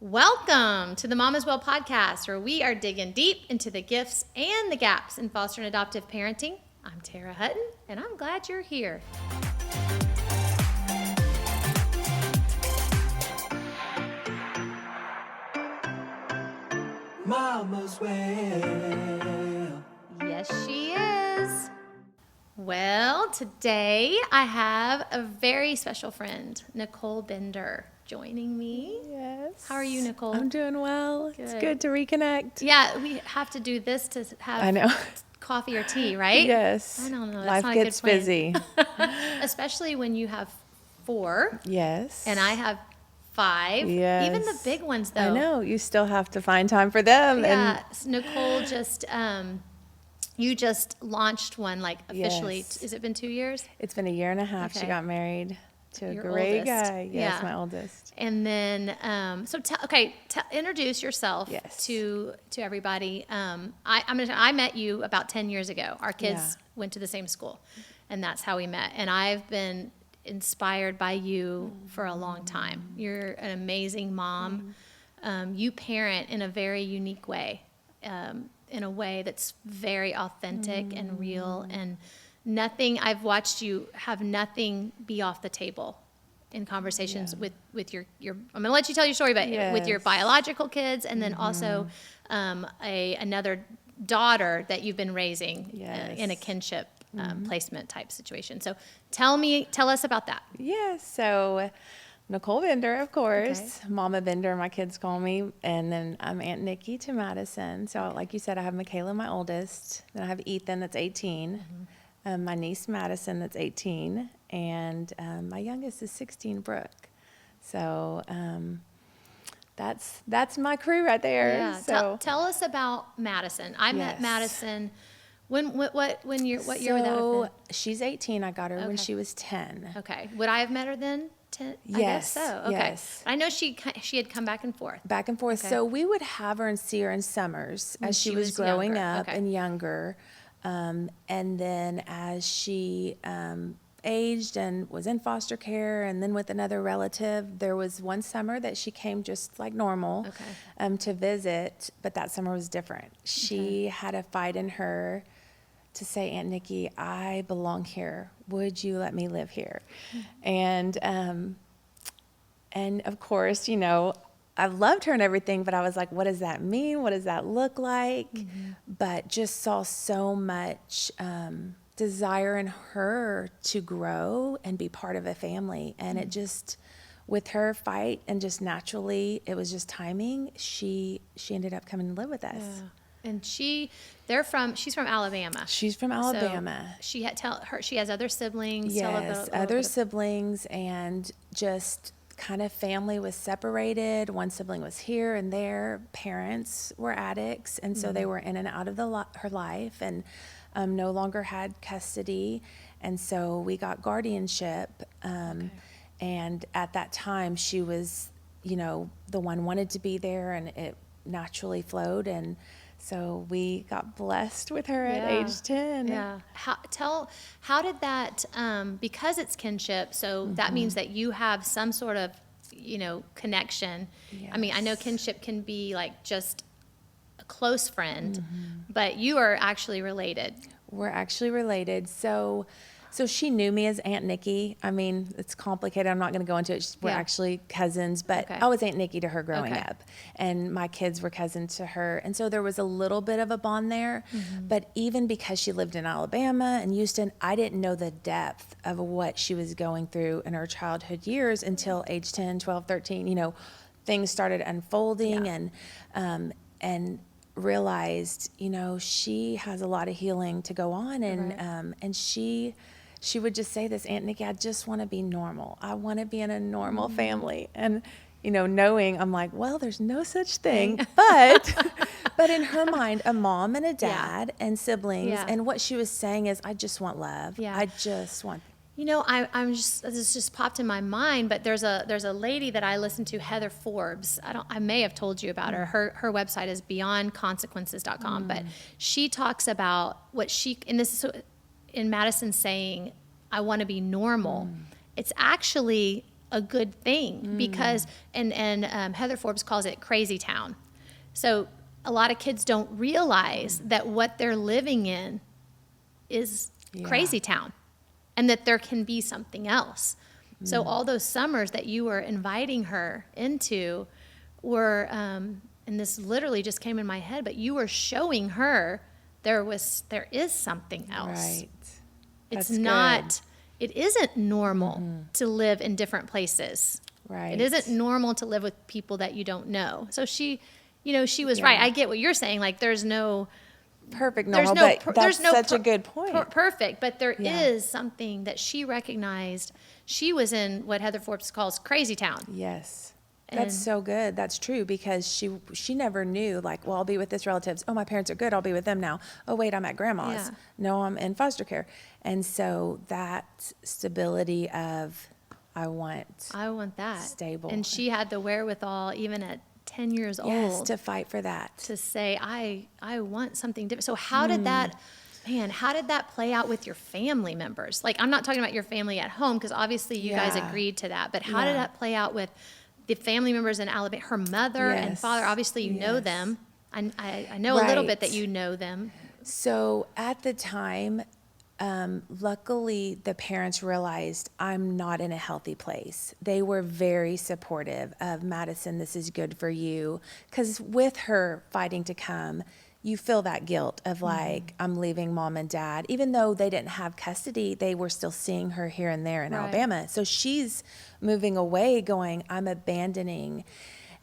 Welcome to the Mom as Well podcast, where we are digging deep into the gifts and the gaps in foster and adoptive parenting. I'm Tara Hutton, and I'm glad you're here. Mama's Well. Yes, she is. Well, today I have a very special friend, Nicole Bender, joining me. Yes. How are you, Nicole? I'm doing well. Good. It's good to reconnect. Yeah, we have to do this to have I know. coffee or tea, right? Yes. I don't know. That's Life not gets a good plan. busy. Especially when you have 4 Yes. and I have 5. Yes. Even the big ones, though. I know. You still have to find time for them. Yeah. Nicole just, you just launched one, like, officially. Yes. Has it been 2 years? It's been a year and a half. Okay. She got married to a Your great oldest. guy. Yes, Yeah. my oldest. And then, introduce yourself Yes. to everybody. I met you about 10 years ago. Our kids went to the same school, and that's how we met. And I've been inspired by you for a long time. You're an amazing mom. You parent in a very unique way, in a way that's very authentic and real, and I've watched you have nothing be off the table in conversations with your I'm going to let you tell your story, but with your Yes. biological kids, and then also another daughter that you've been raising in a kinship placement type situation. So tell us about that. Yeah. So Nicole Bender, of course. Okay. Mama Bender, my kids call me. And then I'm Aunt Nicki to Madison. So like you said, I have Michaela, my oldest. Then I have Ethan, that's 18. My niece Madison, that's 18, and my youngest is 16, Brooke. So that's my crew right there. Yeah. So tell us about Madison. I met Madison. What year would that have been? She's 18. I got her when she was 10. Okay. Would I have met her then? 10? Yes. I guess so. Okay. Yes. I know she had come back and forth. Back and forth. Okay. So we would have her and see her in summers as she was growing up and younger. And then as she aged and was in foster care and then with another relative, there was one summer that she came just like normal to visit, but that summer was different. She had a fight in her to say, Aunt Nicki, I belong here. Would you let me live here? And of course, you know, I loved her and everything, but I was like, what does that mean? What does that look like? But just saw so much desire in her to grow and be part of a family. And it just, with her fight and just naturally, it was just timing. She ended up coming to live with us. Yeah. And she's from Alabama. She's from Alabama. So she has other siblings. Yes, other siblings, and just kind of family was separated. One sibling was here and there. Parents were addicts, and so they were in and out of her life, and no longer had custody. And so we got guardianship. And at that time, she was, you know, the one wanted to be there, and it naturally flowed. And so we got blessed with her at age 10. Yeah. How did that, because it's kinship, so that means that you have some sort of, you know, connection. Yes. I mean, I know kinship can be like just a close friend, but you are actually related. We're actually related. So she knew me as Aunt Nicki. I mean, it's complicated. I'm not going to go into it. We're actually cousins, but I was Aunt Nicki to her growing up, and my kids were cousins to her. And so there was a little bit of a bond there. But even because she lived in Alabama and Houston, I didn't know the depth of what she was going through in her childhood years until age 10, 12, 13. You know, things started unfolding and realized, you know, she has a lot of healing to go on. And she would just say this, Aunt Nicki, I just want to be normal. I want to be in a normal family. And, you know, knowing, I'm like, well, there's no such thing. But in her mind, a mom and a dad and siblings. And what she was saying is, I just want love. I just want. You know, this just popped in my mind, but there's a lady that I listen to, Heather Forbes. I may have told you about her. Her website is beyondconsequences.com, but she talks about and this is in Madison saying, I want to be normal. It's actually a good thing because, and Heather Forbes calls it crazy town. So a lot of kids don't realize that what they're living in is crazy town and that there can be something else. So all those summers that you were inviting her into were, and this literally just came in my head, but you were showing her there is something else. Right. It's That's not, good. it isn't normal to live in different places. Right. It isn't normal to live with people that you don't know. So she was right. I get what you're saying. Like there's no perfect normal, but that's such a good point. Perfect. But there is something that she recognized. She was in what Heather Forbes calls crazy town. Yes. That's so good. That's true because she never knew like, well, I'll be with this relatives. Oh, my parents are good. I'll be with them now. Oh, wait, I'm at grandma's. Yeah. No, I'm in foster care. And so that stability of I want that. Stable. And she had the wherewithal even at 10 years yes, old to fight for that. to say, I want something different. So how did that play out with your family members? Like, I'm not talking about your family at home because obviously you guys agreed to that, but how did that play out with the family members in Alabama, her mother and father? Obviously you know them. I know a little bit that you know them. So at the time, luckily the parents realized I'm not in a healthy place. They were very supportive of Madison. This is good for you. Because with her fighting to come, you feel that guilt of like, I'm leaving mom and dad. Even though they didn't have custody, they were still seeing her here and there in Alabama. So she's moving away going, I'm abandoning.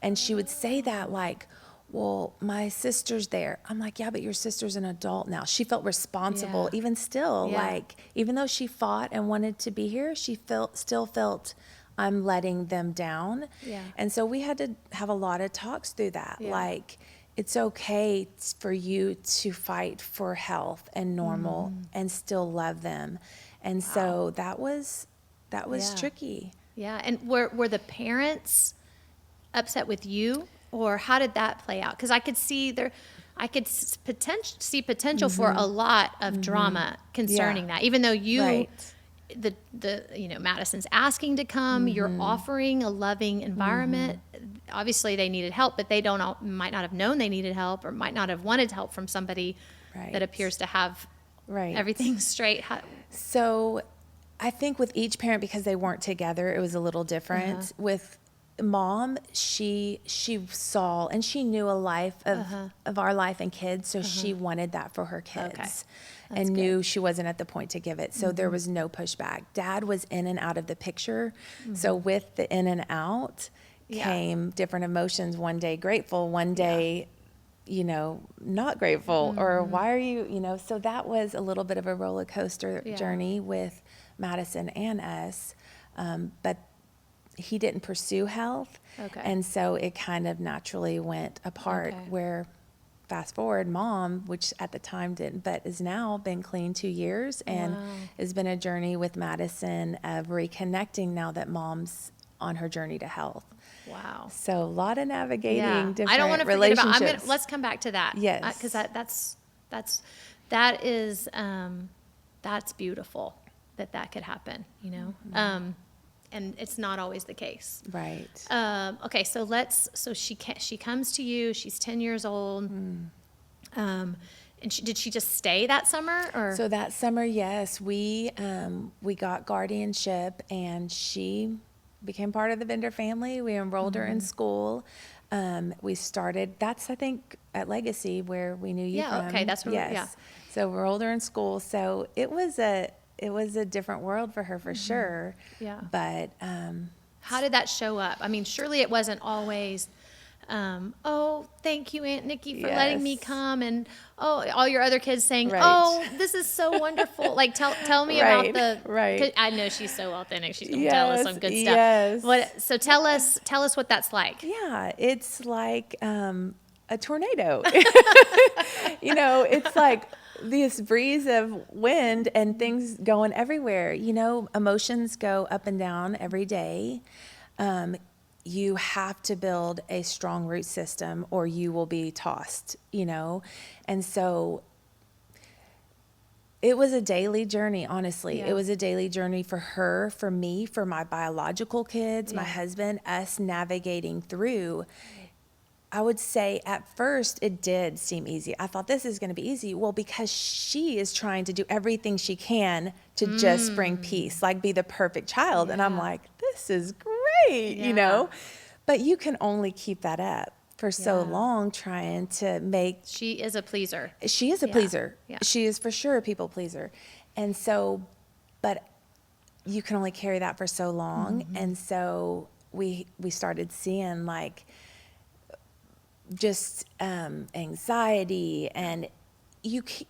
And she would say that like, well, my sister's there. I'm like, yeah, but your sister's an adult now. She felt responsible even still. Like, even though she fought and wanted to be here, she still felt I'm letting them down. Yeah. And so we had to have a lot of talks through that. Like, it's okay for you to fight for health and normal and still love them. And so that was tricky. Yeah. And were the parents upset with you, or how did that play out? Because I could see potential for a lot of drama concerning that, even though you, Madison's asking to come, you're offering a loving environment. Obviously they needed help, but they might not have known they needed help, or might not have wanted help from somebody that appears to have everything straight. So I think with each parent, because they weren't together, it was a little different. With mom, she saw and she knew a life of our life and kids, so she wanted that for her kids. And knew she wasn't at the point to give it. So there was no pushback. Dad was in and out of the picture. So with the in and out came different emotions. One day grateful, one day, not grateful, or why are you, so that was a little bit of a roller coaster journey with Madison and us. But he didn't pursue health. And so it kind of naturally went apart where fast forward, mom, which at the time didn't, but has now been clean 2 years and has been a journey with Madison of reconnecting now that mom's on her journey to health. Wow. So a lot of navigating different I don't want to forget about, let's come back to that. Yes. Because that's beautiful that could happen, and it's not always the case. Right. Okay, so she comes to you, she's 10 years old. And did she just stay that summer, or? So that summer, yes, we got guardianship, and she became part of the Vendor family. We enrolled her in school. We started, that's I think at Legacy where we knew you from. Okay, that's where So we enrolled her in school. So it was a different world for her for sure. Yeah. But how did that show up? I mean, surely it wasn't always, oh, thank you, Aunt Nicki, for letting me come, and all your other kids saying, oh, this is so wonderful. Like tell me about the 'cause I know she's so authentic. She's gonna tell us some good stuff. Yes. So tell us what that's like. Yeah, it's like a tornado. It's like this breeze of wind and things going everywhere. Emotions go up and down every day. You have to build a strong root system or you will be tossed, and so It was a daily journey, honestly. Yeah. It was a daily journey for her, for me, for my biological kids, my husband, us navigating through. I would say at first it did seem easy. I thought this is going to be easy. Well, because she is trying to do everything she can to just bring peace, like be the perfect child. And I'm like, this is great, you know? But you can only keep that up for so long trying to make. She is a pleaser. She is a pleaser. Yeah. She is for sure a people pleaser. And so, but you can only carry that for so long. And so we started seeing like just anxiety, and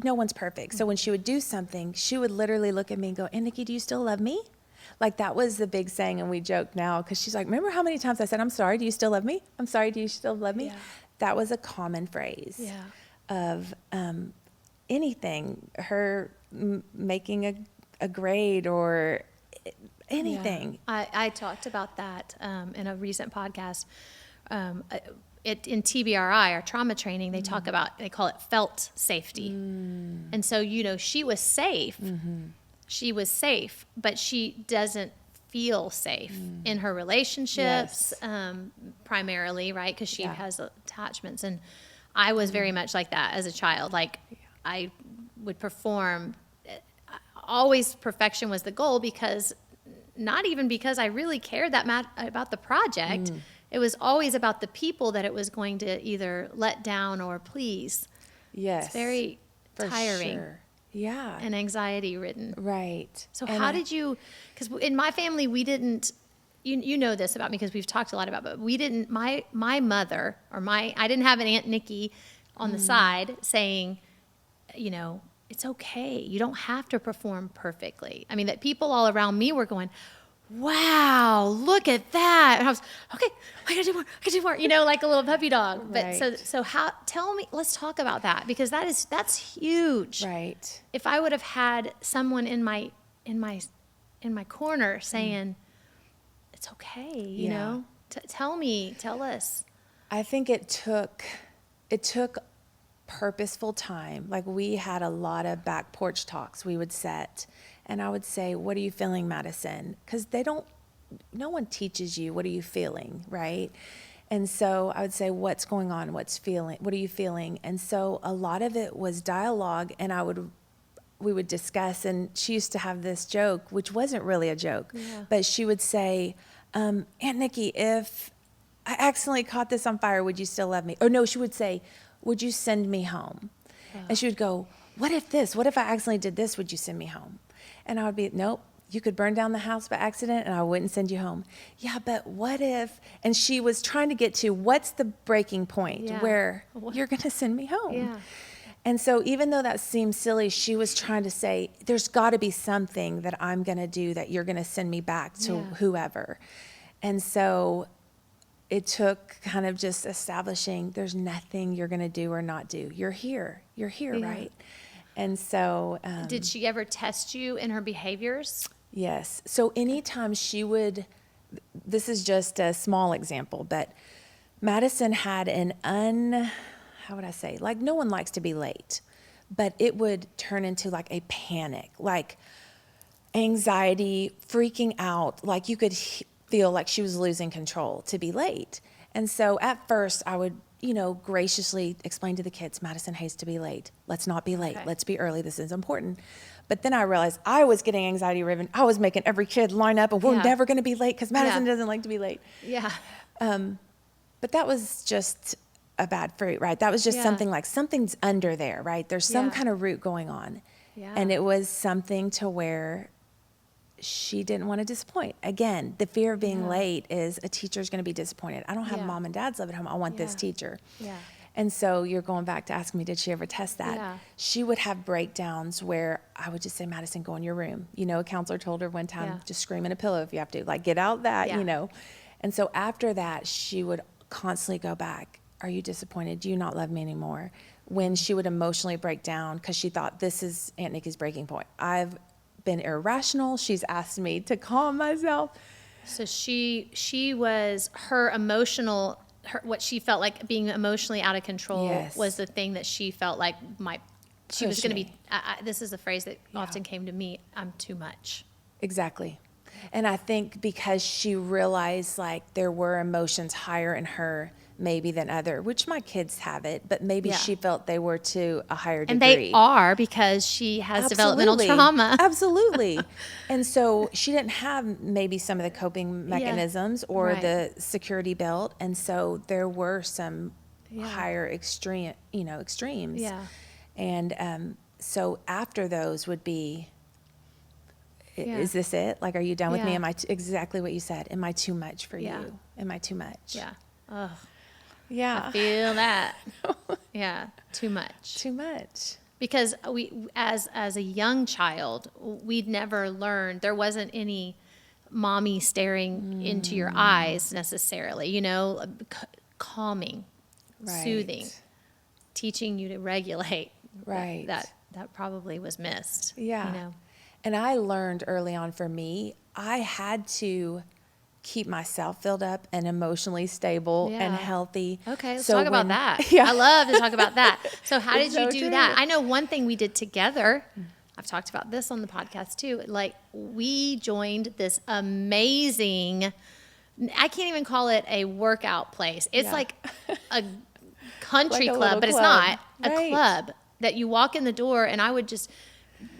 no one's perfect. So when she would do something, she would literally look at me and go, "And Nicki, do you still love me?" Like that was the big saying, and we joke now because she's like, "Remember how many times I said, 'I'm sorry, do you still love me? I'm sorry, do you still love me?'" Yeah. That was a common phrase of anything, her making a grade or anything. Yeah. I talked about that in a recent podcast. In TBRI, our trauma training, they talk about, they call it felt safety. And so, she was safe. She was safe, but she doesn't feel safe in her relationships, primarily, right? Because she has attachments. And I was very much like that as a child. Like I would perform, always perfection was the goal, because not even because I really cared that about the project. It was always about the people that it was going to either let down or please. Yes. It's very tiring. Sure. Yeah. And anxiety ridden. Right. So how did you, because in my family, we didn't, you know this about me because we've talked a lot about it, but we didn't, my mother, I didn't have an Aunt Nicki on the side saying, it's okay. You don't have to perform perfectly. I mean, that people all around me were going, "Wow, look at that." And I was, okay, I gotta do more, like a little puppy dog. But so tell me, let's talk about that, because that's huge. Right. If I would have had someone in my corner saying, "It's okay," you know, tell us. I think it took purposeful time. Like we had a lot of back porch talks we would set. And I would say, "What are you feeling, Madison?" Because no one teaches you, what are you feeling, right? And so I would say, "What's going on? What are you feeling?" And so a lot of it was dialogue, and we would discuss, and she used to have this joke, which wasn't really a joke, but she would say, "Aunt Nicki, if I accidentally caught this on fire, would you still love me?" Or no, she would say, "Would you send me home?" And she would go, what if I accidentally did this, would you send me home?" And I would be, "Nope, you could burn down the house by accident and I wouldn't send you home." "Yeah, but what if," and she was trying to get to what's the breaking point where you're going to send me home. Yeah. And so even though that seems silly, she was trying to say, there's got to be something that I'm going to do that you're going to send me back to whoever. And so it took kind of just establishing there's nothing you're going to do or not do. You're here, right? And so... did she ever test you in her behaviors? Yes. So anytime she would... This is just a small example, but Madison had how would I say? Like, no one likes to be late, but it would turn into like a panic, like anxiety, freaking out. Like you could feel like she was losing control to be late. And so at first I would, graciously explain to the kids, "Madison hates to be late. Let's not be late. Okay. Let's be early. This is important." But then I realized I was getting anxiety ridden. I was making every kid line up, and we're never going to be late because Madison doesn't like to be late. Yeah. But that was just a bad fruit, right? That was just something like something's under there, right? There's some kind of root going on. Yeah. And it was something to where she didn't want to disappoint. Again, the fear of being late is a teacher's going to be disappointed. I don't have mom and dad's live at home. I want this teacher. Yeah. And so you're going back to asking me, did she ever test that? Yeah. She would have breakdowns where I would just say, "Madison, go in your room." A counselor told her one time, "Just scream in a pillow if you have to, like get out that, And so after that, she would constantly go back. "Are you disappointed? Do you not love me anymore?" When she would emotionally break down because she thought this is Aunt Nicki's breaking point. I've been irrational. She's asked me to calm myself. So she was her emotional, what she felt like being emotionally out of control was the thing that she felt like might she was going to be, this is a phrase that often came to me, I'm too much. Exactly. And I think because she realized like there were emotions higher in her maybe than other, which my kids have it, but maybe she felt they were to a higher degree. And they are, because she has developmental trauma. Absolutely. And so she didn't have maybe some of the coping mechanisms or the security belt. And so there were some higher extremes. Yeah. And so after those would be, is this it? Like, are you done with me? Am I exactly what you said? Am I too much for you? Am I too much? Yeah. Ugh. Yeah. I feel that. Yeah. Too much. Too much. Because we, as a young child, we'd never learned, there wasn't any mommy staring into your eyes necessarily, calming, soothing, teaching you to regulate. Right. That probably was missed. Yeah. And I learned early on, for me, I had to keep myself filled up and emotionally stable and healthy. Okay, let's talk about that. Yeah. I love to talk about that. So how did you do true. that? I know one thing we did together, I've talked about this on the podcast too, like we joined this amazing, I can't even call it a workout place. It's like a country Like a club, but club. It's not a Right. club that you walk in the door, and I would just,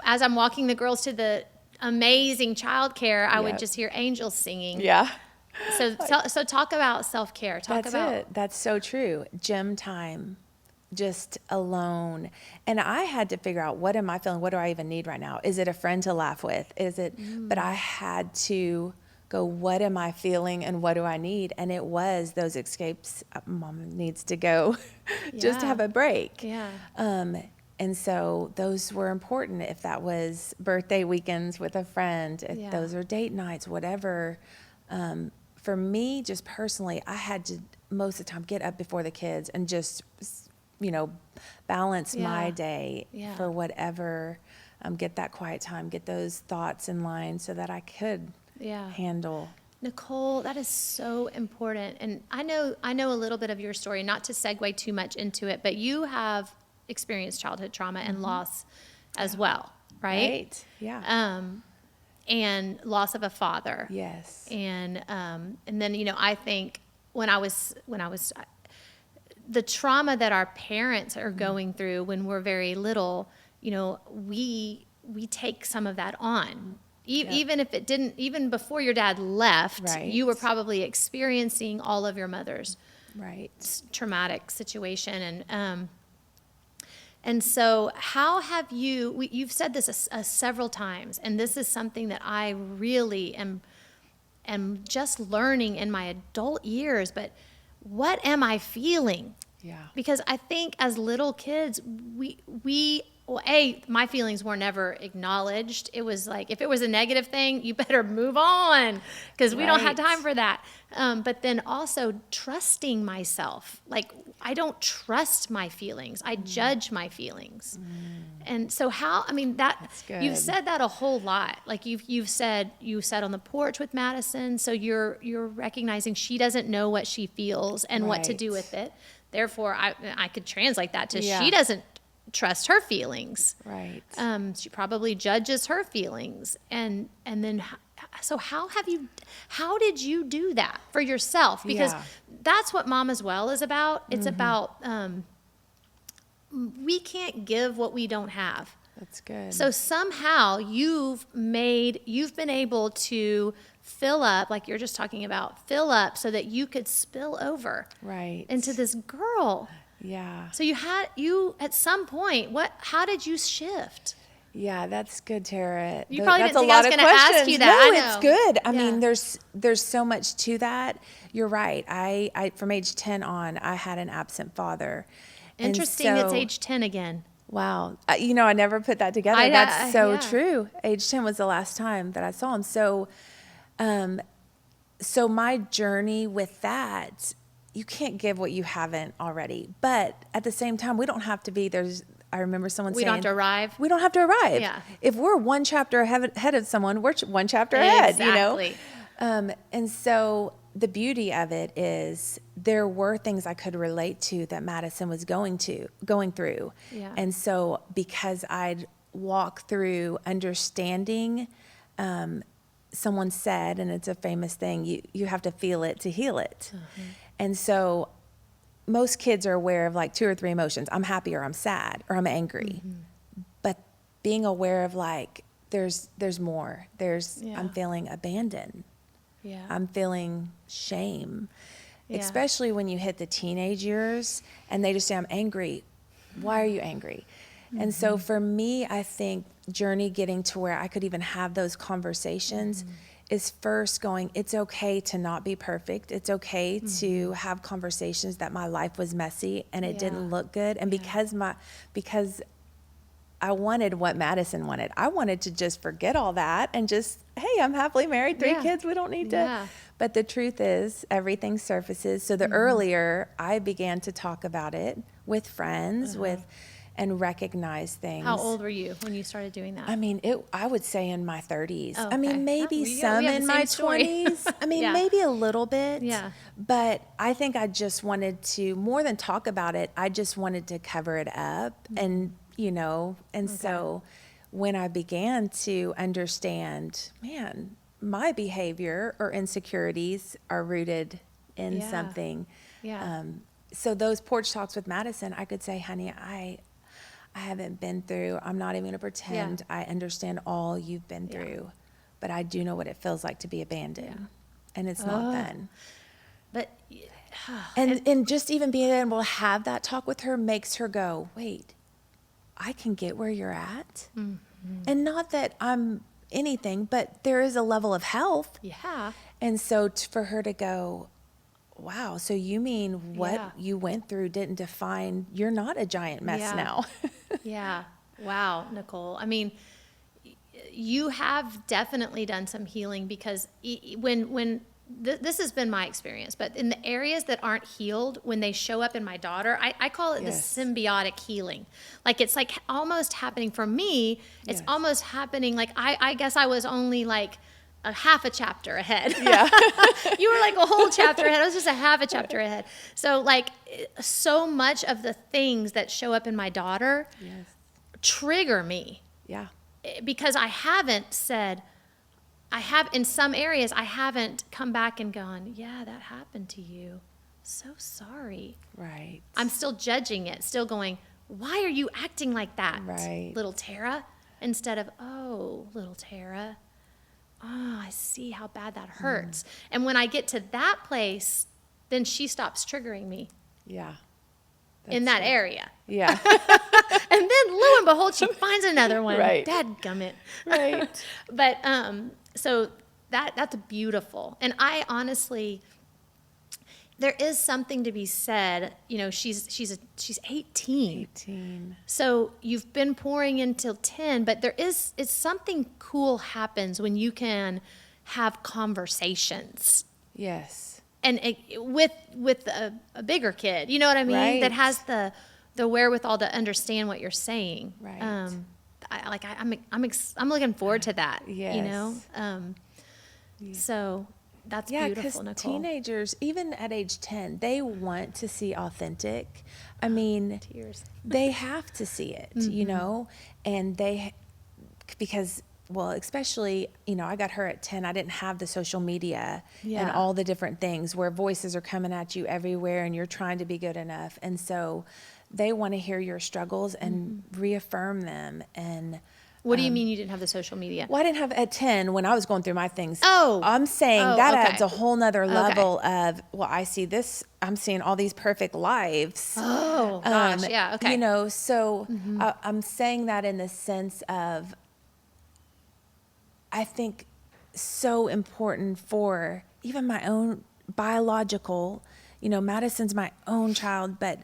as I'm walking the girls to the amazing childcare, I would just hear angels singing. Yeah. So talk about self-care. That's so true. Gym time, just alone. And I had to figure out, what am I feeling? What do I even need right now? Is it a friend to laugh with? But I had to go, what am I feeling and what do I need? And it was those escapes. Mom needs to go just have a break. Yeah. And so those were important. If that was birthday weekends with a friend, if those are date nights, whatever. For me, just personally, I had to most of the time get up before the kids and just, balance my day for whatever, get that quiet time, get those thoughts in line so that I could handle. Nicole, that is so important. And I know a little bit of your story, not to segue too much into it, but you have experienced childhood trauma and loss as well, right? Yeah. And loss of a father. Yes. And then, I think when I was the trauma that our parents are going through when we're very little, we take some of that on. Even if it didn't, even before your dad left, you were probably experiencing all of your mother's traumatic situation. And so how have you've said this several times, and this is something that I really am just learning in my adult years, but what am I feeling? Yeah. Because I think as little kids, my feelings were never acknowledged. It was like, if it was a negative thing, you better move on, because we don't have time for that. But then also trusting myself. Like, I don't trust my feelings. I judge my feelings. And so that's good. You've said that a whole lot. Like you said on the porch with Madison. So you're recognizing she doesn't know what she feels and what to do with it. Therefore, I could translate that to she doesn't trust her feelings. Right. She probably judges her feelings. And then, so how did you do that for yourself? Because that's what Mama's Well is about. It's about, we can't give what we don't have. That's good. So somehow you've been able to fill up, like you're just talking about, fill up so that you could spill over into this girl. Yeah. So you at some point, how did you shift? Yeah, that's good, Tara. You probably didn't think I was going to ask you that. No, I know. it's good. I mean, there's so much to that. You're right. I from age 10 on, I had an absent father. Interesting. It's age 10 again. Wow. I never put that together. That's so true. Age 10 was the last time that I saw him. So my journey with that, you can't give what you haven't already. But at the same time, we don't have to be, I remember someone saying, we don't have to arrive. We don't have to arrive. Yeah. If we're one chapter ahead of someone, we're one chapter ahead, Exactly. And so the beauty of it is there were things I could relate to that Madison was going through. Yeah. And so because I'd walk through understanding, someone said, and it's a famous thing, you have to feel it to heal it. And so most kids are aware of like 2 or 3 emotions. I'm happy or I'm sad or I'm angry. But being aware of like, there's more. I'm feeling abandoned. Yeah. I'm feeling shame. Yeah. Especially when you hit the teenage years and they just say, I'm angry. Why are you angry? And so for me, I think journey getting to where I could even have those conversations is first going, it's okay to not be perfect. It's okay to have conversations that my life was messy and it didn't look good. And because I wanted what Madison wanted, I wanted to just forget all that and just, hey, I'm happily married, 3 kids, we don't need to. But the truth is, everything surfaces. So the earlier I began to talk about it with friends, and recognize things. How old were you when you started doing that? I mean, I would say in my 30s. Oh, I mean, okay. maybe we some have in the my same story. 20s. I mean, maybe a little bit. Yeah. But I think I just wanted to, more than talk about it, I just wanted to cover it up. And, so when I began to understand, man, my behavior or insecurities are rooted in something. Yeah. So those porch talks with Madison, I could say, honey, I haven't been through, I'm not even going to pretend I understand all you've been through, but I do know what it feels like to be abandoned. And it's not fun. But And just even being able to have that talk with her makes her go, wait, I can get where you're at. And not that I'm anything, but there is a level of health. yeah. And so for her to go, wow, so you mean what you went through didn't define, you're not a giant mess now. Yeah. Wow, Nicole. I mean, you have definitely done some healing because this has been my experience, but in the areas that aren't healed, when they show up in my daughter, I call it the symbiotic healing. Like it's like almost happening for me. It's almost happening like I guess I was only like a half a chapter ahead. Yeah. You were like a whole chapter ahead. I was just a half a chapter ahead. So like so much of the things that show up in my daughter trigger me. Yeah. Because I haven't said, in some areas, I haven't come back and gone, yeah, that happened to you. So sorry. Right. I'm still judging it, still going, why are you acting like that, Right. little Tara? Instead of, oh, little Tara, oh, I see how bad that hurts. And when I get to that place, then she stops triggering me. Yeah. In that area. Yeah. And then lo and behold, she finds another one. Right. Dadgummit. Right. But so that's beautiful. And I honestly, there is something to be said. She's 18. 18. So you've been pouring until 10, but it's something cool happens when you can have conversations. Yes. And with a bigger kid, you know what I mean? Right. That has the wherewithal to understand what you're saying. Right. I'm looking forward to that. Yes. So that's Yeah, beautiful, because Nicole. teenagers, even at age 10, they want to see authentic. I mean, Tears. they have to see it, and because, well, especially, I got her at 10. I didn't have the social media and all the different things where voices are coming at you everywhere and you're trying to be good enough. And so they want to hear your struggles and reaffirm them. And what do you mean you didn't have the social media? well, I didn't have at 10 when I was going through my things. Oh. I'm saying that okay. adds a whole nother level of, well, I see this, I'm seeing all these perfect lives. Oh, gosh, yeah, okay. So I'm saying that in the sense of, I think so important for even my own biological, Madison's my own child, but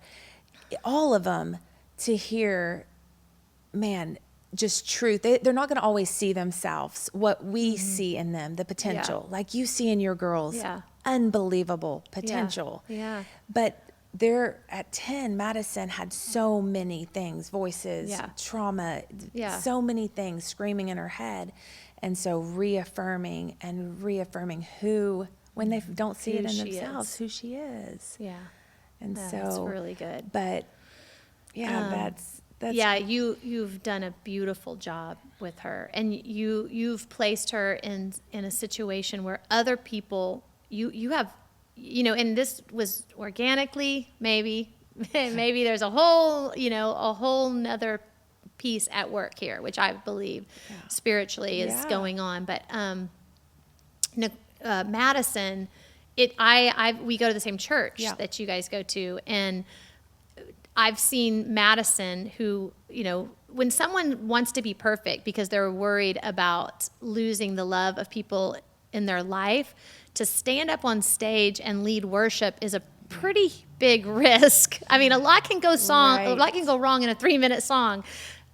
all of them to hear, man, just truth. They're not going to always see themselves, what we see in them, the potential, like you see in your girls, unbelievable potential. Yeah. But they're at 10, Madison had so many things, voices, trauma, so many things screaming in her head. And so reaffirming who when they don't see Who it in she themselves, is. who she is. Yeah. And Yeah, so that's really good. But yeah, that's Yeah, you've done a beautiful job with her, and you've placed her in a situation where other people you have, and this was organically maybe there's a whole nother piece at work here, which I believe spiritually is going on. But Madison, we go to the same church that you guys go to, and I've seen Madison who, when someone wants to be perfect because they're worried about losing the love of people in their life, to stand up on stage and lead worship is a pretty big risk. I mean, a lot can go wrong in a 3-minute song.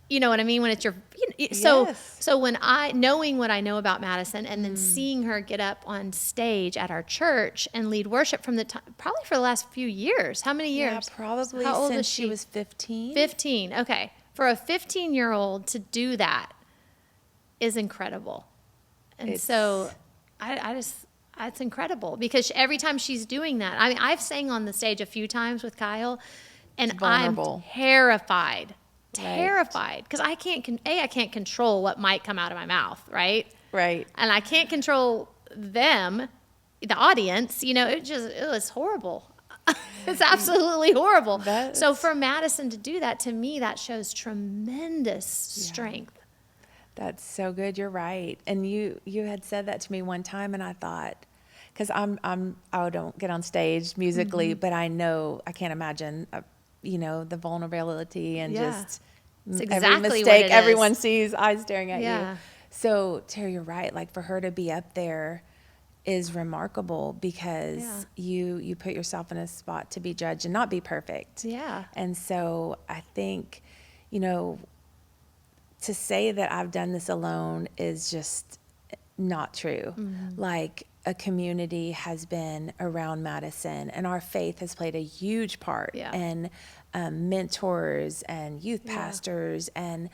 You know what I mean? When it's so when knowing what I know about Madison and then seeing her get up on stage at our church and lead worship from probably for the last few years. How many years? Yeah, probably How old since is she was 15. 15. Okay. For a 15-year-old to do that is incredible. And so it's incredible because every time she's doing that, I mean, I've sang on the stage a few times with Kyle and I'm terrified because I can't control what might come out of my mouth, right? And I can't control them, the audience. It was horrible. It's absolutely horrible. So for Madison to do that, to me, that shows tremendous strength. That's so good. You're right. And you had said that to me one time, and I thought, because I don't get on stage musically, but I can't imagine the vulnerability and just every mistake everyone sees, eyes staring at you. So Terry, you're right. Like for her to be up there is remarkable because you put yourself in a spot to be judged and not be perfect. And so I think, to say that I've done this alone is just not true. Like a community has been around Madison, and our faith has played a huge part in mentors and youth pastors, and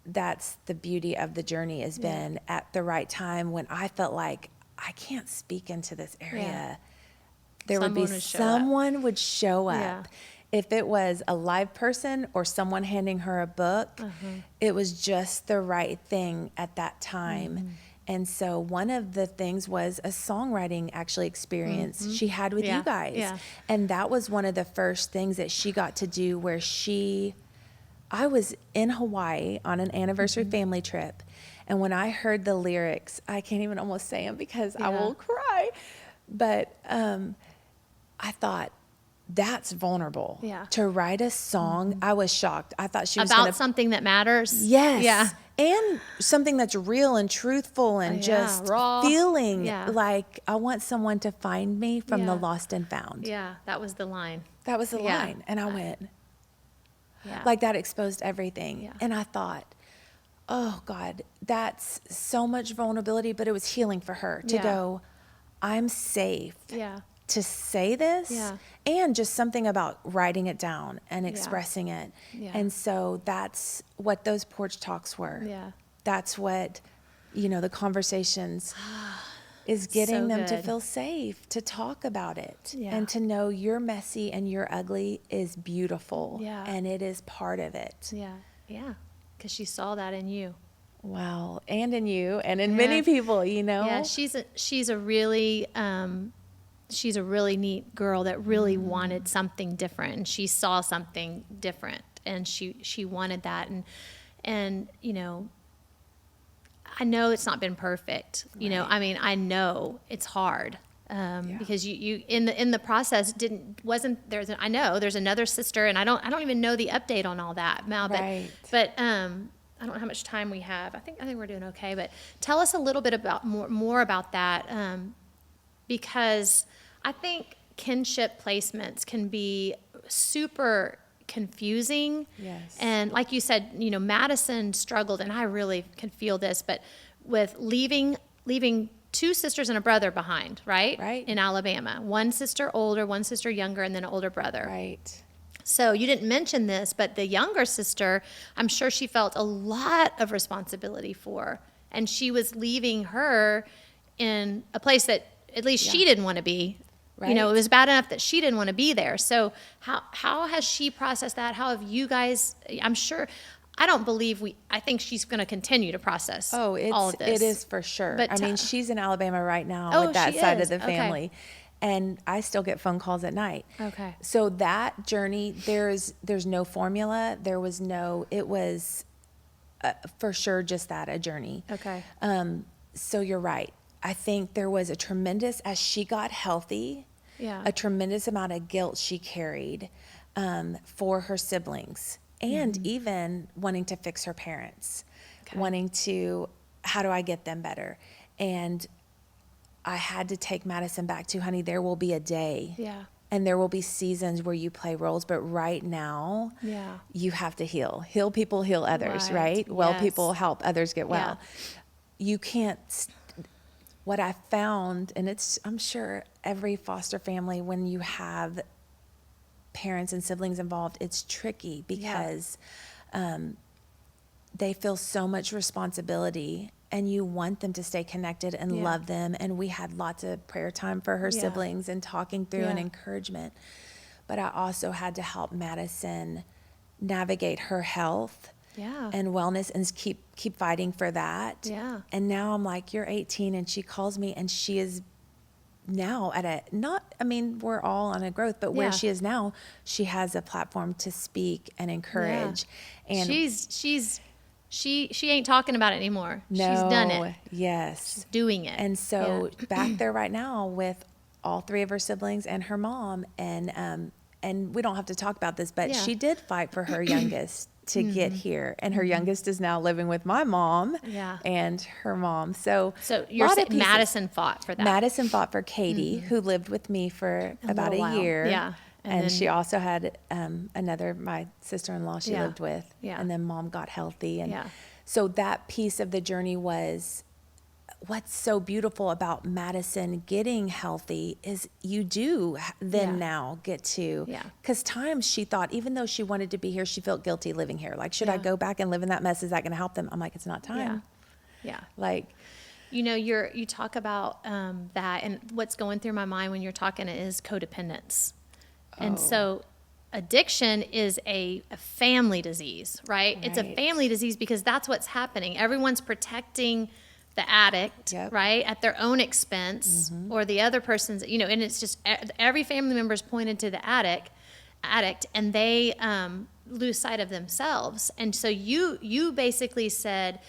that's the beauty of the journey has been at the right time when I felt like I can't speak into this area. There would be someone would show up. If it was a live person or someone handing her a book, it was just the right thing at that time. And so one of the things was a songwriting experience she had with you guys. And that was one of the first things that she got to do where I was in Hawaii on an anniversary family trip. And when I heard the lyrics, I can't even almost say them because I will cry. But I thought, that's vulnerable. To write a song, I was shocked. I thought she was about something that matters. Yes. And something that's real and truthful and just raw. Feeling like I want someone to find me from the lost and found. That was the line. That was the line. And I went, like that exposed everything. And I thought, oh God, that's so much vulnerability, but it was healing for her to go, I'm safe. To say this and just something about writing it down and expressing it. And so that's what those porch talks were. That's what, the conversations is getting them to feel safe, to talk about it and to know you're messy and you're ugly is beautiful and it is part of it. Because she saw that in you. Wow. And in you and in many people, Yeah, she's a really... she's a really neat girl that really wanted something different, and she saw something different, and she wanted that, and I know it's not been perfect. I mean, I know it's hard because you in the process I know there's another sister, and I don't even know the update on all that now, but I don't know how much time we have. I think we're doing okay, but tell us a little bit about more about that. Because I think kinship placements can be super confusing. And like you said, Madison struggled, and I really can feel this, but with leaving 2 sisters and a brother behind, right? In Alabama. One sister older, one sister younger, and then an older brother. So you didn't mention this, but the younger sister, I'm sure she felt a lot of responsibility for, and she was leaving her in a place that at least she didn't want to be. Right. You know, it was bad enough that she didn't want to be there. So how has she processed that? How have you guys, I'm sure, I think she's going to continue to process all of this. It is for sure. But I mean, she's in Alabama right now with that she side is. of the family. Okay. And I still get phone calls at night. Okay. So that journey, there's no formula. It was for sure just that, a journey. Okay. So you're right. I think there was as she got healthy, a tremendous amount of guilt she carried for her siblings, and even wanting to fix her parents, how do I get them better? And I had to take Madison back to, honey, there will be a day. Yeah. And there will be seasons where you play roles, but right now, you have to heal. Heal people, heal others, right? Well, people help others get well. You can't. What I found, and I'm sure every foster family, when you have parents and siblings involved, it's tricky because they feel so much responsibility, and you want them to stay connected and love them. And we had lots of prayer time for her siblings and talking through and encouragement. But I also had to help Madison navigate her health and wellness and keep fighting for that. Yeah. And now I'm like, you're 18, and she calls me, and she is now we're all on a growth, but where she is now, she has a platform to speak and encourage. And she ain't talking about it anymore. No, she's done it. Yes. She's doing it. And so back there right now with all three of her siblings and her mom, and we don't have to talk about this, but she did fight for her youngest to get here. And her youngest is now living with my mom and her mom. So you're saying Madison fought for that. Madison fought for Katie, who lived with me for about a year. Yeah. And she also had my sister-in-law she lived with. Yeah. And then mom got healthy. And so that piece of the journey was what's so beautiful about Madison getting healthy is you do then now get to, because times she thought, even though she wanted to be here, she felt guilty living here. Like, should I go back and live in that mess? Is that going to help them? I'm like, it's not time. Yeah. Like, you know, you talk about that, and what's going through my mind when you're talking is codependence. And so addiction is a family disease, right? It's a family disease because that's what's happening. Everyone's protecting the addict, right, at their own expense, or the other person's, you know, and it's just every family member is pointed to the addict, and they lose sight of themselves. And so you basically said,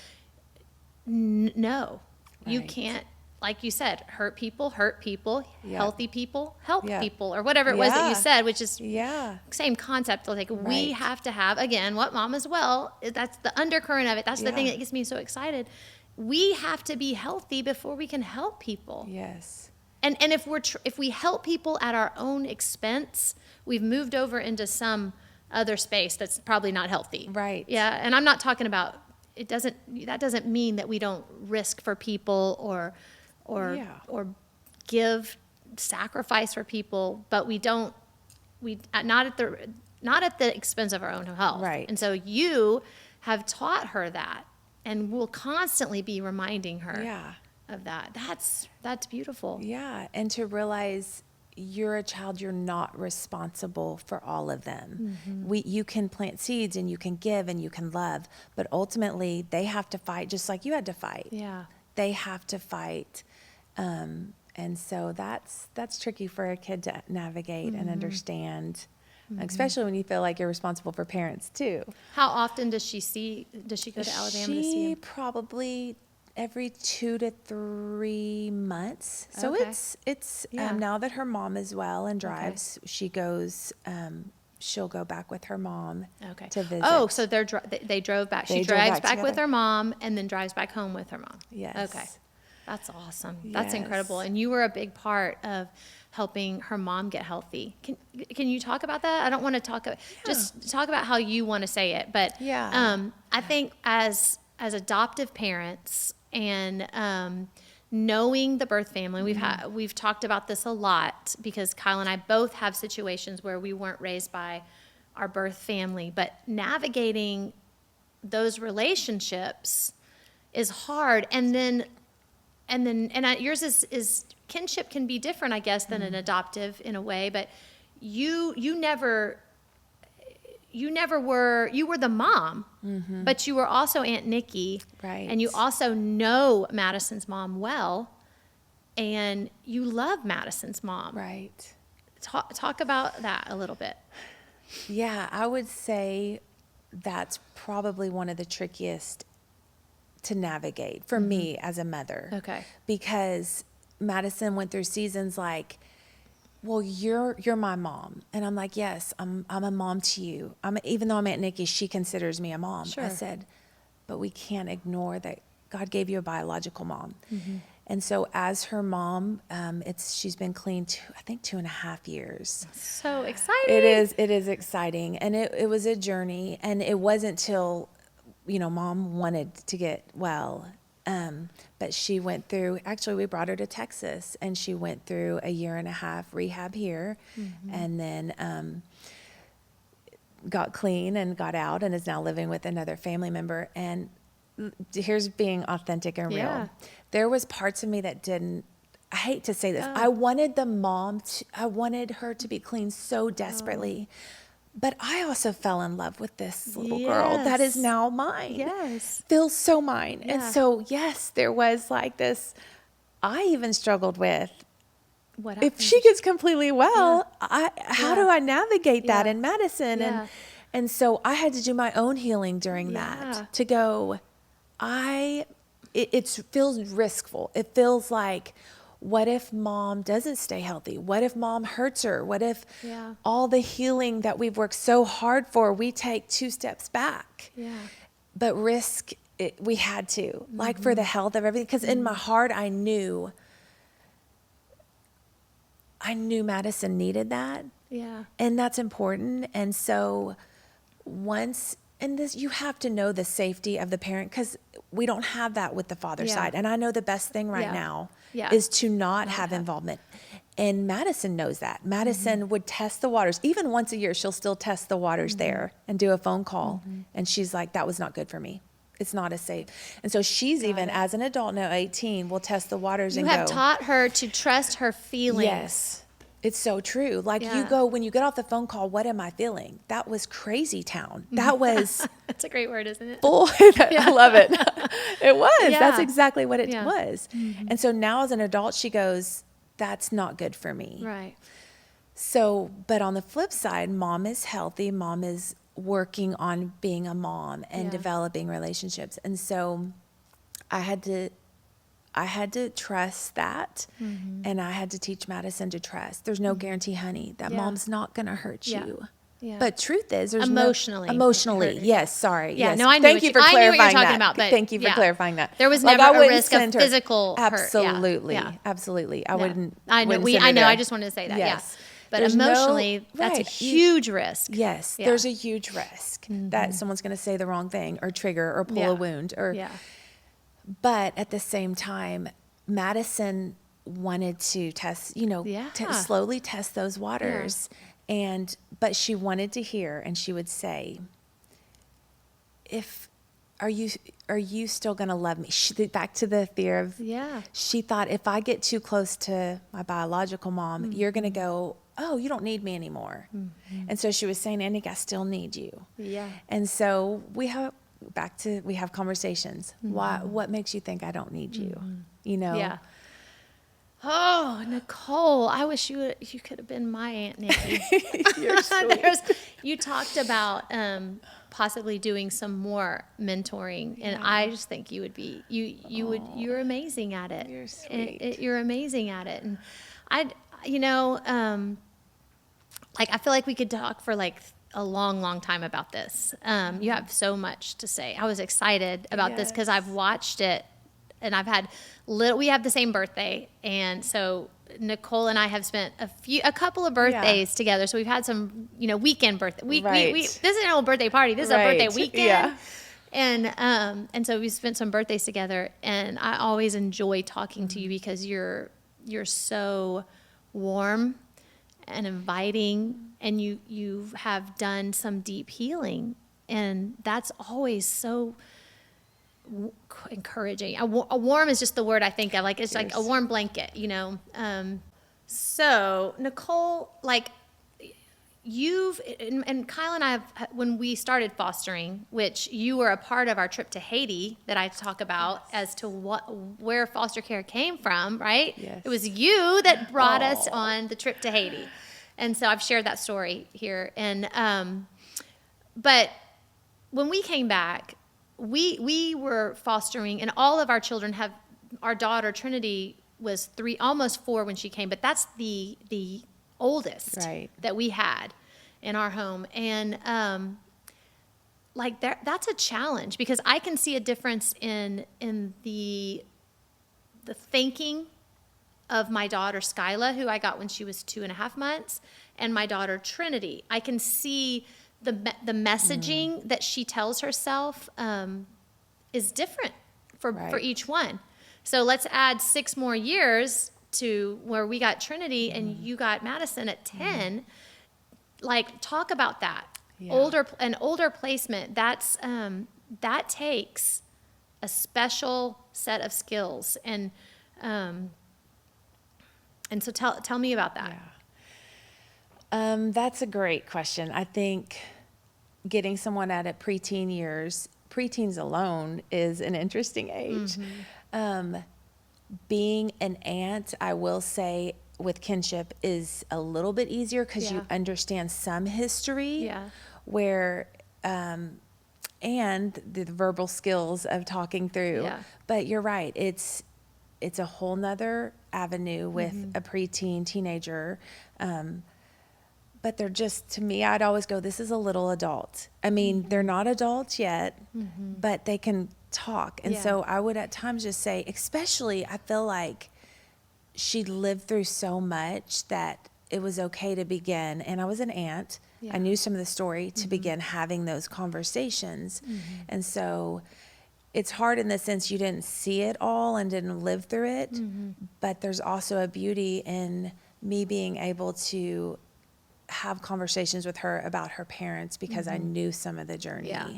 no, you can't, like you said, hurt people, healthy people, help people, or whatever it was that you said, which is same concept. Like we have to have, again, what mom as well, that's the undercurrent of it. That's the thing that gets me so excited. We have to be healthy before we can help people. Yes. And if we help people at our own expense, we've moved over into some other space that's probably not healthy. Right. Yeah. And I'm not talking about, that doesn't mean that we don't risk for people or give sacrifice for people, but not at the expense of our own health. Right. And so you have taught her that, and will constantly be reminding her of that. That's beautiful. Yeah. And to realize you're a child, you're not responsible for all of them. You can plant seeds, and you can give, and you can love, but ultimately they have to fight just like you had to fight. Yeah. They have to fight. And so that's tricky for a kid to navigate and understand, especially when you feel like you're responsible for parents too. How often does she go to Alabama to see him? Probably every 2 to 3 months. So it's now that her mom is well and drives, she goes, she'll go back with her mom to visit. Oh, so they drove back. She drives back with her mom and then drives back home with her mom. Yes. Okay. That's awesome. That's incredible. And you were a big part of helping her mom get healthy. Can you talk about that? I don't want to just talk about how you want to say it, but I think as adoptive parents and knowing the birth family, we've talked about this a lot because Kyle and I both have situations where we weren't raised by our birth family, but navigating those relationships is hard. And yours is kinship can be different, I guess, than an adoptive in a way, but you never were, you were the mom, but you were also Aunt Nicki. Right. And you also know Madison's mom well, and you love Madison's mom. Right. Talk about that a little bit. Yeah, I would say that's probably one of the trickiest to navigate for me as a mother. Okay. Because Madison went through seasons like, well, you're my mom. And I'm like, yes, I'm a mom to you. Even though I'm Aunt Nicki, she considers me a mom. Sure. I said, but we can't ignore that God gave you a biological mom. And so as her mom, she's been clean, I think 2.5 years. So exciting. It is exciting. And it was a journey. And it wasn't till, Mom wanted to get well. But she went through, actually we brought her to Texas, and she went through a 1.5 year rehab here, and then got clean and got out and is now living with another family member. And here's being authentic and real. Yeah. There was parts of me that didn't, I hate to say this, I wanted I wanted her to be clean so desperately. But I also fell in love with this little girl that is now mine. Yes. Feels so mine. Yeah. And so, yes, there was like this, I even struggled with, What if happened? she gets completely well, how do I navigate that Yeah. in medicine? Yeah. And so I had to do my own healing during Yeah. that, to go, it feels riskful. It feels like, what if mom doesn't stay healthy? What if mom hurts her? What if all the healing that we've worked so hard for, we take 2 steps back? Yeah. But risk it, we had to, like for the health of everything. Because in my heart, I knew Madison needed that. Yeah. And that's important. And so you have to know the safety of the parent, because we don't have that with the father side. And I know the best thing right now is to not have involvement. And Madison knows that. Madison would test the waters. Even once a year, she'll still test the waters there and do a phone call. And she's like, that was not good for me. It's not as safe. And so she's as an adult now, 18, will test the waters You and have go, taught her to trust her feelings. yes. It's so true. Like you go, when you get off the phone call, what am I feeling? That was crazy town. That was That's a great word, isn't it? bull. I love it. It was. Yeah. That's exactly what it Yeah. was. And so now as an adult, she goes, that's not good for me. Right. So, but on the flip side, mom is healthy. Mom is working on being a mom and developing relationships. And so I had to trust that, and I had to teach Madison to trust. There's no guarantee, honey, that mom's not going to hurt you. Yeah. But truth is, there's Emotionally emotionally. Yes, sorry. Yeah, yes. no, I knew Thank what you you- for I knew what you were clarifying talking that. about, but Thank you for yeah. clarifying that. There was Like, never I a wouldn't risk of send her- physical hurt. Yeah. Absolutely, Yeah. absolutely. I Yeah. wouldn't. I know. wouldn't send her I know. there. I just wanted to say that. Yes. Yeah. But There's no- emotionally, that's a right. huge risk. Yes, Yeah. there's a huge risk that someone's going to say the wrong thing or trigger or pull a wound or. Yeah. But at the same time, Madison wanted to test, slowly test those waters. But she wanted to hear, and she would say, are you still going to love me? Back to the fear of, she thought, if I get too close to my biological mom, you're going to go, oh, you don't need me anymore. And so she was saying, Annie, I still need you. Yeah. And so we have conversations. What makes you think I don't need you? Yeah. Oh, Nicole, I wish you could have been my Aunt Nicki. You're sweet. You talked about possibly doing some more mentoring, and I just think you would be you're amazing at it. You're sweet. You're amazing at it, and I feel like we could talk for like a long, long time about this. You have so much to say. I was excited about this because I've watched it. And we have the same birthday. And so Nicole and I have spent a couple of birthdays together. So we've had some, weekend birthday. This isn't a birthday party. This is a birthday weekend. Yeah. And so we spent some birthdays together. And I always enjoy talking to you because you're so warm and inviting, and you have done some deep healing. And that's always so encouraging. A warm is just the word I think of. Like, it's like a warm blanket, you know? So Nicole, like, and Kyle and I have, when we started fostering, which you were a part of our trip to Haiti that I talk about as to where foster care came from, right? Yes. It was you that brought us on the trip to Haiti. And so I've shared that story here. And, but when we came back, we were fostering, and all of our children our daughter Trinity was 3, almost 4 when she came, but that's the oldest that we had in our home. And like that's a challenge, because I can see a difference in the thinking of my daughter Skyla, who I got when she was 2.5 months, and my daughter Trinity. I can see the messaging that she tells herself is different for each one. So let's add 6 more years to where we got Trinity and you got Madison at 10. Like, talk about that. Yeah. Older placement, that's that takes a special set of skills. And so tell me about that. Yeah. That's a great question. I think getting someone at preteen years, preteens alone is an interesting age. Being an aunt, I will say, with Kinship is a little bit easier because you understand some history, where and the verbal skills of talking through. Yeah. But you're right, it's a whole nother avenue with a preteen teenager. But they're just, to me, I'd always go, this is a little adult. I mean, they're not adults yet, but they can talk. And so I would at times just say, especially, I feel like she lived through so much that it was okay to begin. And I was an aunt. Yeah. I knew some of the story to begin having those conversations. And so it's hard in the sense you didn't see it all and didn't live through it. But there's also a beauty in me being able to have conversations with her about her parents because I knew some of the journey. Yeah.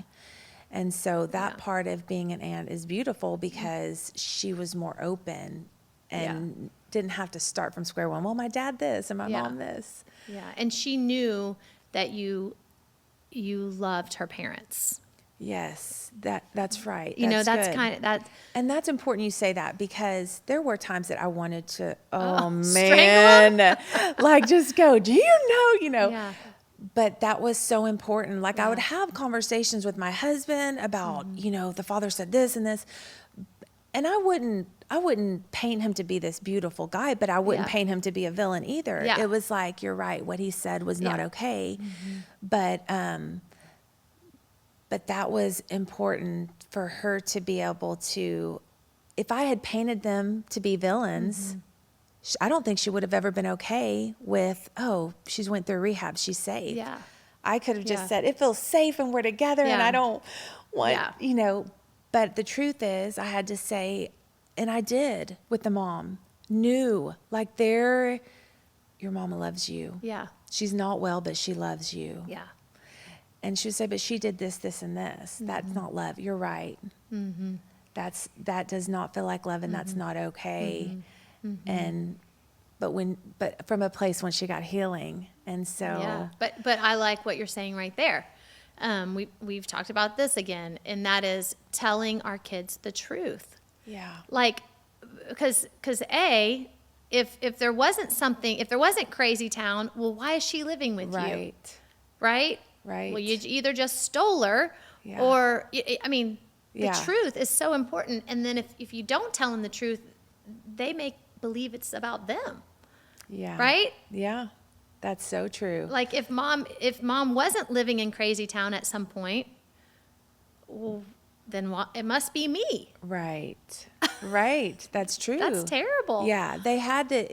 And so that part of being an aunt is beautiful because she was more open and didn't have to start from square one. Well, my dad this and my mom this. Yeah. And she knew that you loved her parents. Yes, that's right. You know, that's kind of that. And that's important you say that, because there were times that I wanted to, man, like, just go, do you know? Yeah. But that was so important. Like, I would have conversations with my husband about, the father said this and this. And I wouldn't paint him to be this beautiful guy, but I wouldn't paint him to be a villain either. Yeah. It was like, you're right, what he said was not okay. But that was important for her to be able to, if I had painted them to be villains, I don't think she would have ever been okay with, she's went through rehab, she's safe. Yeah. I could have just said, it feels safe and we're together and I don't want, but the truth is I had to say, and I did with the mom, like, your mama loves you. Yeah. She's not well, but she loves you. Yeah. And she would say, but she did this, this, and this. That's not love. You're right. That does not feel like love, and that's not okay. But from a place when she got healing, and so. But I like what you're saying right there. We've talked about this again, and that is telling our kids the truth. Yeah. Like, because if there wasn't Crazy Town, well, why is she living with you? Right. Right. Well, you either just stole her or, I mean, the truth is so important. And then if you don't tell them the truth, they may believe it's about them. Yeah. Right? Yeah. That's so true. Like, if mom wasn't living in Crazy Town at some point, well, then it must be me. Right. Right. That's true. That's terrible. Yeah.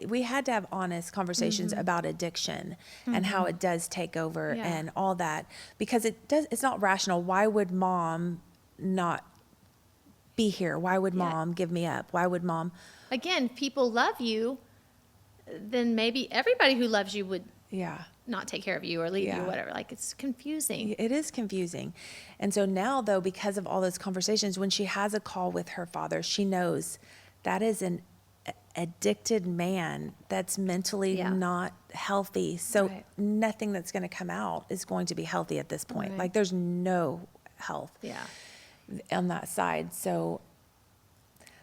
We had to have honest conversations about addiction and how it does take over and all that, because it's not rational. Why would mom not be here? Why would mom give me up? Why would mom? Again, people love you, then maybe everybody who loves you not take care of you or leave you or whatever. Like, it's confusing. It is confusing. And so now, though, because of all those conversations, when she has a call with her father, she knows that is an addicted man that's mentally not healthy. So nothing that's going to come out is going to be healthy at this point. Like, there's no health on that side. So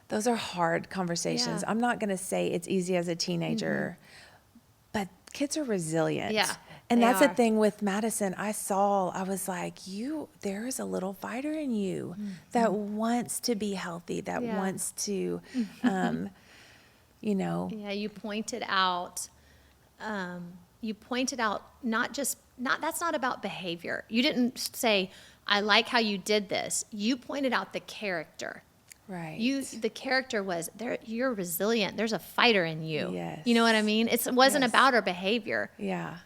those are hard conversations. I'm not going to say it's easy as a teenager, but kids are resilient. And that's the thing with Madison. I was like, there is a little fighter in you that wants to be healthy, that wants to, Yeah, you pointed out, that's not about behavior. You didn't say, I like how you did this. You pointed out the character. Right. The character was there. You're resilient. There's a fighter in you. Yes. You know what I mean? It wasn't about our behavior. Yeah.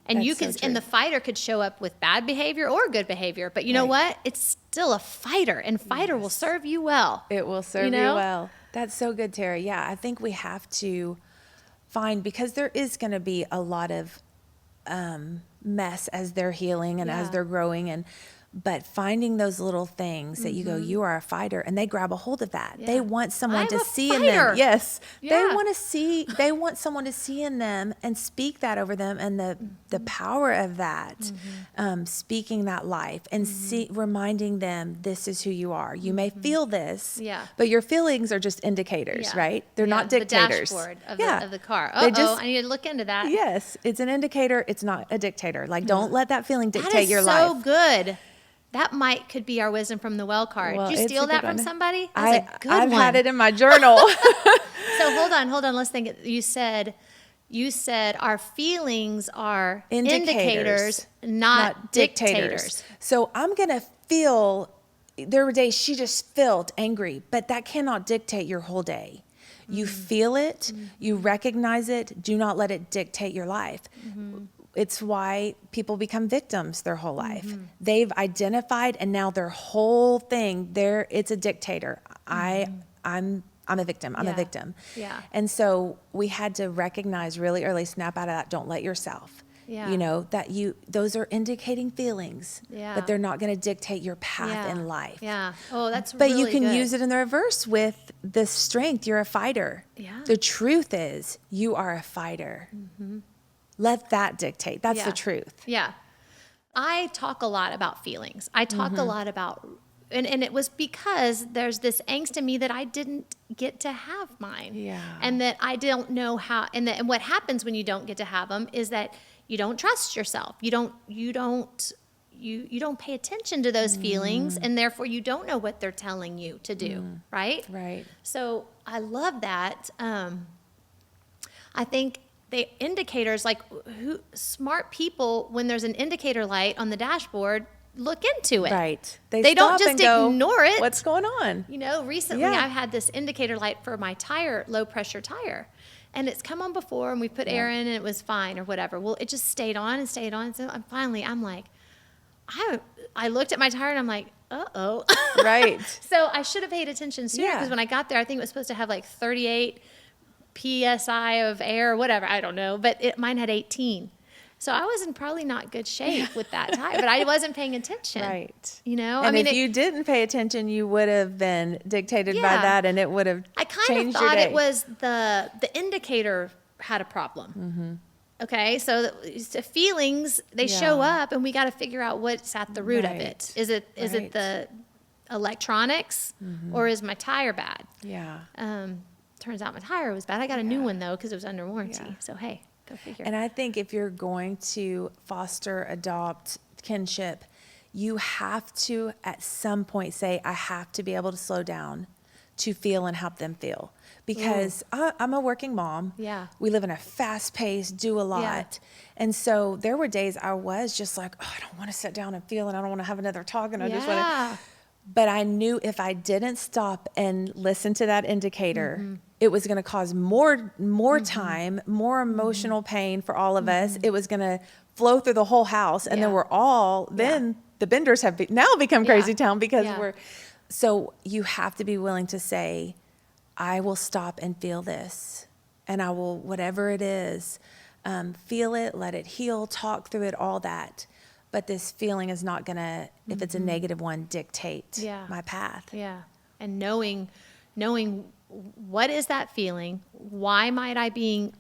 And and the fighter could show up with bad behavior or good behavior, but you know what? It's still a fighter, and fighter will serve you well. It will serve you well. That's so good, Tara. Yeah, I think we have to find, because there is going to be a lot of mess as they're healing and as they're growing, but finding those little things that you go, you are a fighter, and they grab a hold of that. They want someone to see in them. Yes. They want someone to see in them and speak that over them, and the power of that, speaking that life and reminding them, this is who you are. You may feel this, but your feelings are just indicators, right? They're not dictators. The dashboard of the car. I need to look into that. Yes. It's an indicator. It's not a dictator. Like, don't let that feeling dictate your life. That is so good. That could be our wisdom from the well card. Well, did you steal that from somebody? I've had it in my journal. So hold on. Let's think. You said our feelings are indicators, not dictators. So I'm going to feel, there were days she just felt angry, but that cannot dictate your whole day. You feel it, you recognize it, do not let it dictate your life. It's why people become victims their whole life. They've identified, and now their whole thing, it's a dictator. I'm a victim. I'm a victim. Yeah. And so we had to recognize really early, snap out of that. Don't let yourself. Those are indicating feelings, but they're not going to dictate your path in life. Yeah. Oh, that's But really you can good. use it in the reverse with the strength. You're a fighter. Yeah. The truth is you are a fighter. Let that dictate. That's the truth. Yeah. I talk a lot about feelings. I talk a lot about, and it was because there's this angst in me that I didn't get to have mine. Yeah. And that I don't know how, and what happens when you don't get to have them is that you don't trust yourself. You don't pay attention to those feelings, and therefore you don't know what they're telling you to do. Right? Right. So I love that. I think the indicators, like smart people, when there's an indicator light on the dashboard, look into it. Right. They don't just ignore it. What's going on? Recently I've had this indicator light for my low pressure tire, and it's come on before, and we put air in and it was fine or whatever. Well, it just stayed on and stayed on. So I'm like, I looked at my tire and I'm like, uh-oh. Right. So I should have paid attention sooner, because when I got there, I think it was supposed to have like 38 PSI of air or whatever, I don't know, but mine had 18. So I was in probably not good shape with that tire, but I wasn't paying attention. Right. And if you didn't pay attention, you would have been dictated by that, and it would have I kind of thought it was the indicator had a problem. Okay, so the feelings, they show up, and we got to figure out what's at the root of it. Is it the electronics, or is my tire bad? Yeah. Turns out my tire was bad. I got a new one, though, because it was under warranty. Yeah. So, hey, go figure. And I think if you're going to foster, adopt kinship, you have to at some point say, I have to be able to slow down to feel and help them feel. Because I'm a working mom. Yeah. We live in a fast pace, do a lot. Yeah. And so there were days I was just like, I don't want to sit down and feel, and I don't want to have another talk, and I just want to. But I knew if I didn't stop and listen to that indicator, it was going to cause more time, more emotional pain for all of us. It was going to flow through the whole house. And then then the benders have now become crazy town, because so you have to be willing to say, I will stop and feel this, and I will, whatever it is, feel it, let it heal, talk through it, all that. But this feeling is not going to, if it's a negative one, dictate my path. Yeah. And knowing what is that feeling? Why might I be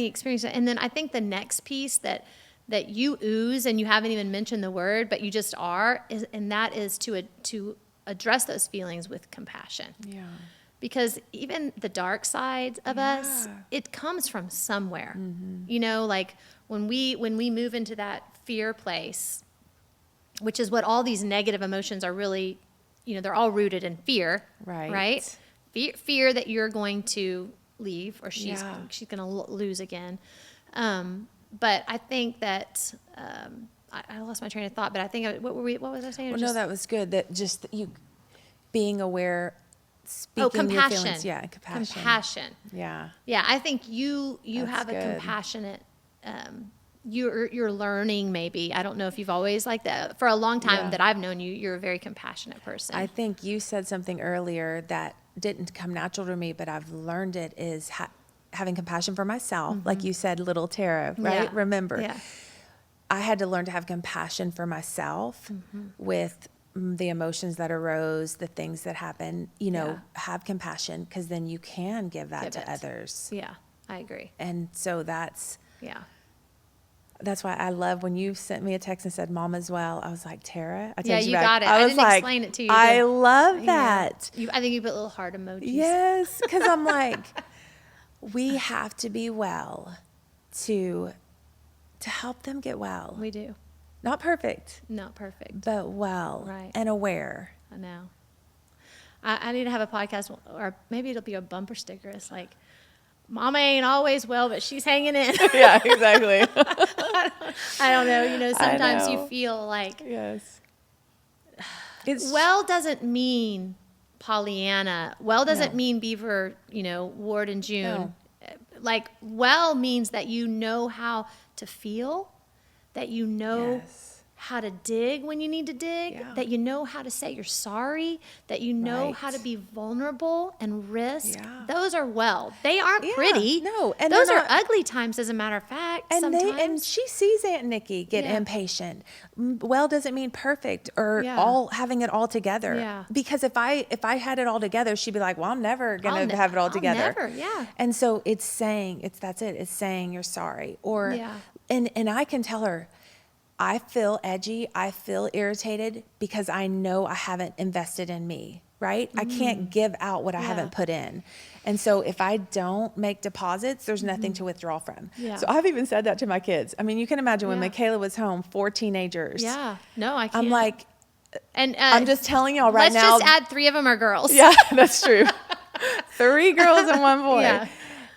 experiencing it? And then I think the next piece that you ooze, and you haven't even mentioned the word, but you just are, and that is to address those feelings with compassion. Yeah. Because even the dark side of us, it comes from somewhere. You know, like when we move into that fear place, which is what all these negative emotions are really, you know, they're all rooted in fear, right? Fear that you're going to leave, or she's going to lose again. But I think that I lost my train of thought. But I think what was I saying? Well, no, that was good. That just you being aware, speaking compassion. your feelings. Yeah, compassion. Yeah. Yeah, I think you have good. a compassionate. You're learning, maybe. I don't know if you've always like that. For a long time that I've known you, you're a very compassionate person. I think you said something earlier that didn't come natural to me, but I've learned it is having compassion for myself. Like you said, little Tara, right? Yeah. Remember, Yeah. I had to learn to have compassion for myself with the emotions that arose, the things that happen, you know, have compassion, because then you can give that to others. Yeah, I agree. And so that's why I love when you sent me a text and said, Mom as well. I was like, Tara, I texted you back. got it. I I was didn't like, explain it to you. I love that. I think you put little heart emojis. Yes, because I'm like, we have to be well to help them get well. We do. Not perfect. Not perfect. But well and aware. I know. I need to have a podcast, or maybe it'll be a bumper sticker. It's like, Mama ain't always well, but she's hanging in. Yeah, exactly. I don't know. You know, sometimes you feel like, well doesn't mean Pollyanna. Well doesn't mean Beaver, you know, Ward and June. No. Like, well means that you know how to feel, that you know how to dig when you need to dig, that you know how to say you're sorry, that you know how to be vulnerable and risk. Those are well. They aren't pretty. No, and those are ugly times, as a matter of fact. And sometimes. and she sees Aunt Nicki get impatient. Well doesn't mean perfect or all having it all together. Yeah. Because if I had it all together, she'd be like, well, I'm never gonna have it all together. Never, And so it's saying it's saying you're sorry. Or and I can tell her, I feel edgy, I feel irritated because I know I haven't invested in me, right? I can't give out what I haven't put in. And so if I don't make deposits, there's nothing to withdraw from. So I've even said that to my kids. I mean, you can imagine when Michaela was home, 4 teenagers. Yeah, no, I can't. I'm like, and I'm just telling y'all right now. Let's just add 3 of them are girls. Yeah, that's true. 3 girls and 1 boy. Yeah.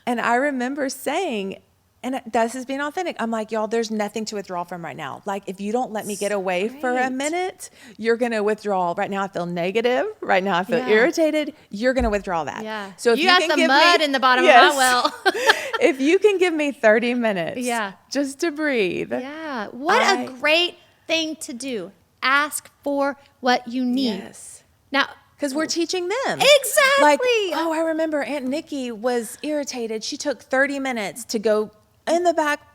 And I remember saying, and this is being authentic. I'm like, y'all, there's nothing to withdraw from right now. Like, if you don't let me get away for a minute, you're going to withdraw. Right now, I feel negative. Right now, I feel irritated. You're going to withdraw that. Yeah. So if you you got can the give mud me, in the bottom of my well. If you can give me 30 minutes Yeah. just to breathe. Yeah. What a great thing to do. Ask for what you need. Yes. Now, because we're teaching them. Exactly. Like, oh, I remember Aunt Nicki was irritated. She took 30 minutes to go in the back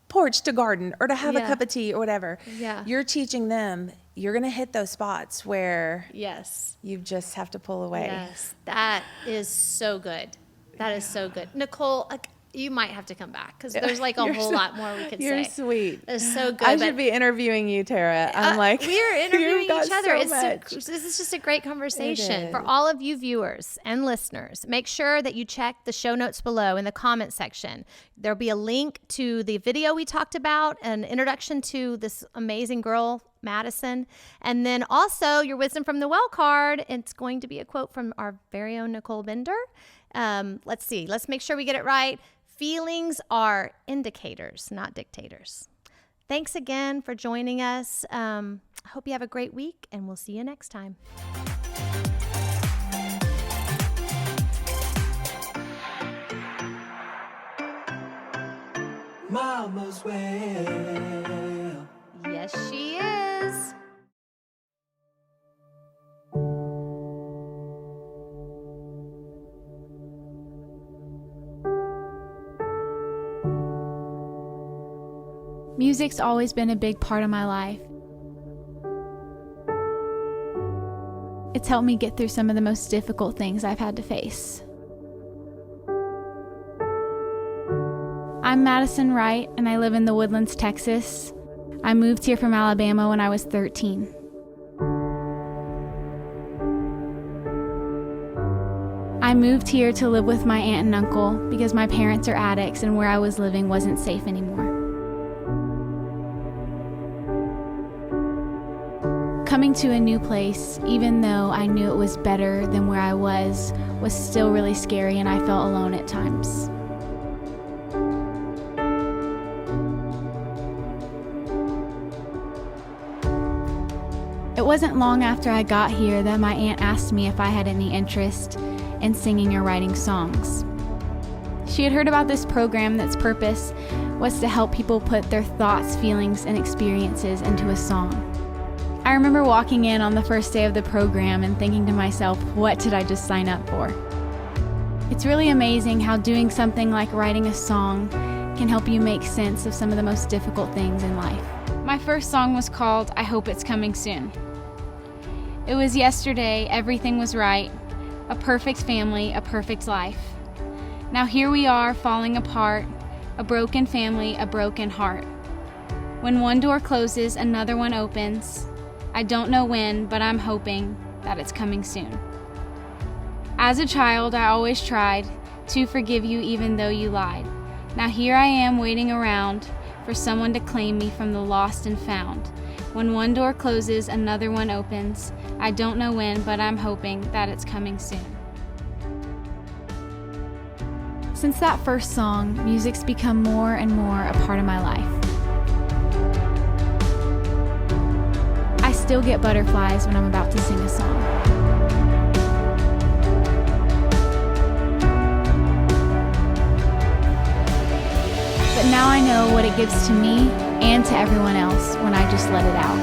porch to garden or to have a cup of tea or whatever. Yeah. You're teaching them, you're going to hit those spots where you just have to pull away. Yes. That is so good. That is so good. Nicole, you might have to come back because there's like a whole lot more we could say. You're sweet. It's so good. I should be interviewing you, Tara. I'm like, we are interviewing each other. This is just a great conversation. For all of you viewers and listeners, make sure that you check the show notes below in the comment section. There'll be a link to the video we talked about, an introduction to this amazing girl, Madison, and then also your Wisdom from the Well card. It's going to be a quote from our very own Nicole Bender. Let's see. Let's make sure we get it right. Feelings are indicators, not dictators. Thanks again for joining us. I hope you have a great week, and we'll see you next time. Mama's well. Yes, she is. Music's always been a big part of my life. It's helped me get through some of the most difficult things I've had to face. I'm Madison Wright, and I live in the Woodlands, Texas. I moved here from Alabama when I was 13. I moved here to live with my aunt and uncle because my parents are addicts and where I was living wasn't safe anymore. Coming to a new place, even though I knew it was better than where I was still really scary, and I felt alone at times. It wasn't long after I got here that my aunt asked me if I had any interest in singing or writing songs. She had heard about this program that's purpose was to help people put their thoughts, feelings, and experiences into a song. I remember walking in on the first day of the program and thinking to myself, what did I just sign up for? It's really amazing how doing something like writing a song can help you make sense of some of the most difficult things in life. My first song was called I Hope It's Coming Soon. It was yesterday, everything was right, a perfect family, a perfect life. Now here we are falling apart, a broken family, a broken heart. When one door closes, another one opens. I don't know when, but I'm hoping that it's coming soon. As a child, I always tried to forgive you even though you lied. Now here I am waiting around for someone to claim me from the lost and found. When one door closes, another one opens. I don't know when, but I'm hoping that it's coming soon. Since that first song, music's become more and more a part of my life. I still get butterflies when I'm about to sing a song. But now I know what it gives to me and to everyone else when I just let it out.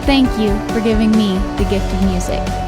Thank you for giving me the gift of music.